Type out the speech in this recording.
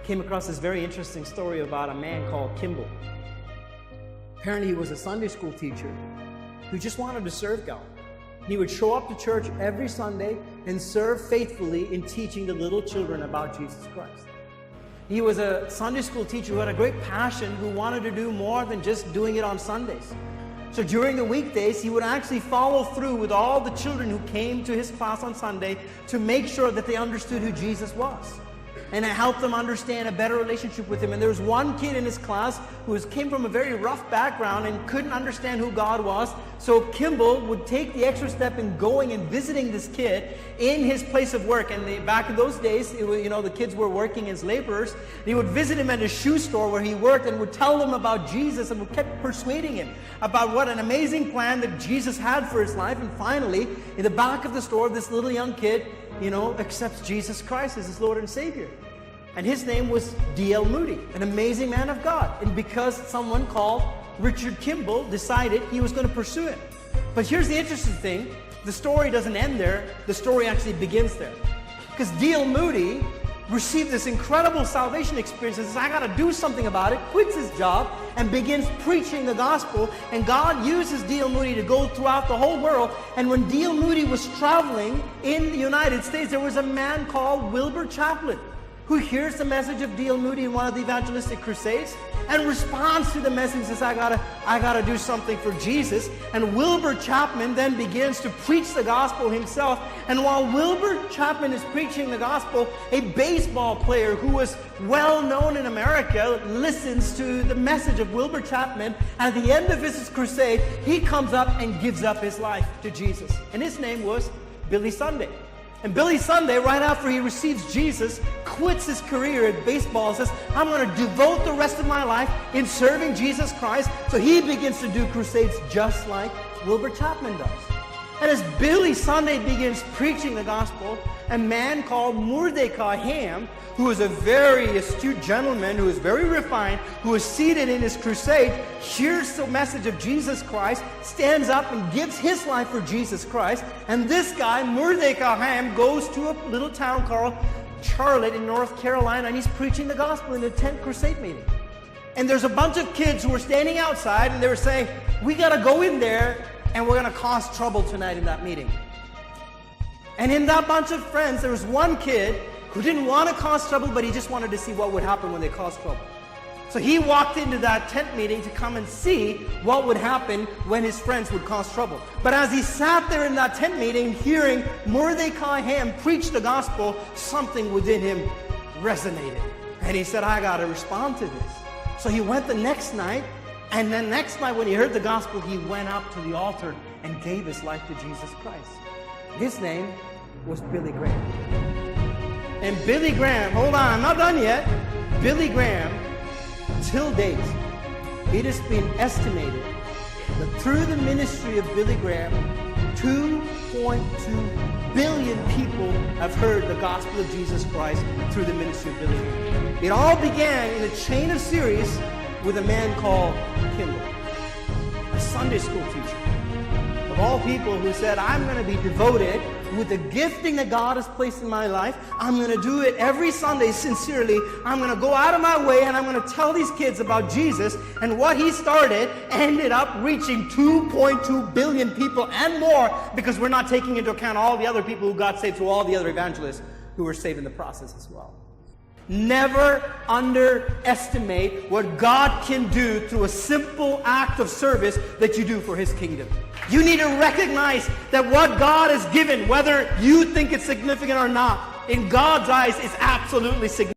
came across this very interesting story about a man called Kimball. Apparently he was a Sunday school teacher who just wanted to serve God. He would show up to church every Sunday and serve faithfully in teaching the little children about Jesus Christ. He was a Sunday school teacher who had a great passion, who wanted to do more than just doing it on Sundays. So during the weekdays, he would actually follow through with all the children who came to his class on Sunday to make sure that they understood who Jesus was, and to help them understand a better relationship with him. And there was one kid in his class who came from a very rough background and couldn't understand who God was. So Kimball would take the extra step in going and visiting this kid in his place of work. And back in those days, the kids were working as laborers. He would visit him at a shoe store where he worked and would tell them about Jesus, and would kept persuading him about what an amazing plan that Jesus had for his life. And finally, in the back of the store, this little young kid accepts Jesus Christ as his Lord and Savior. And his name was D.L. Moody, an amazing man of God. And because someone called Richard Kimball decided he was going to pursue him. But here's the interesting thing. The story doesn't end there. The story actually begins there. Because D.L. Moody received this incredible salvation experience and says, I got to do something about it, quits his job, and begins preaching the gospel. And God uses D.L. Moody to go throughout the whole world. And when D.L. Moody was traveling in the United States, there was a man called Wilbur Chaplin who hears the message of D.L. Moody in one of the evangelistic crusades and responds to the message and says, I gotta do something for Jesus. And Wilbur Chapman then begins to preach the gospel himself. And while Wilbur Chapman is preaching the gospel, a baseball player who was well known in America listens to the message of Wilbur Chapman. At the end of his crusade, he comes up and gives up his life to Jesus. And his name was Billy Sunday. And Billy Sunday, right after he receives Jesus, quits his career at baseball and says, I'm going to devote the rest of my life in serving Jesus Christ. So he begins to do crusades just like Wilbur Chapman does. And as Billy Sunday begins preaching the gospel, a man called Mordecai Ham, who was a very astute gentleman, who was very refined, who was seated in his crusade, hears the message of Jesus Christ, stands up and gives his life for Jesus Christ. And this guy, Mordecai Ham, goes to a little town called Charlotte in North Carolina, and he's preaching the gospel in a tent crusade meeting. And there's a bunch of kids who were standing outside, and they were saying, we got to go in there, and we're going to cause trouble tonight in that meeting. And in that bunch of friends, there was one kid who didn't want to cause trouble, but he just wanted to see what would happen when they caused trouble. So he walked into that tent meeting to come and see what would happen when his friends would cause trouble. But as he sat there in that tent meeting, hearing Mordecai Ham preach the gospel, something within him resonated. And he said, I got to respond to this. So he went the next night, and then next night when he heard the gospel, he went up to the altar and gave his life to Jesus Christ. His name was Billy Graham. And Billy Graham, hold on, I'm not done yet. Billy Graham, till date, it has been estimated that through the ministry of Billy Graham, 2.2 billion people have heard the gospel of Jesus Christ through the ministry of Billy Graham. It all began in a chain of series with a man called Kimball, a Sunday school teacher. Of all people, who said, I'm going to be devoted with the gifting that God has placed in my life. I'm going to do it every Sunday sincerely. I'm going to go out of my way and I'm going to tell these kids about Jesus. And what he started ended up reaching 2.2 billion people and more, because we're not taking into account all the other people who got saved through all the other evangelists who were saved in the process as well. Never underestimate what God can do through a simple act of service that you do for his kingdom. You need to recognize that what God has given, whether you think it's significant or not, in God's eyes is absolutely significant.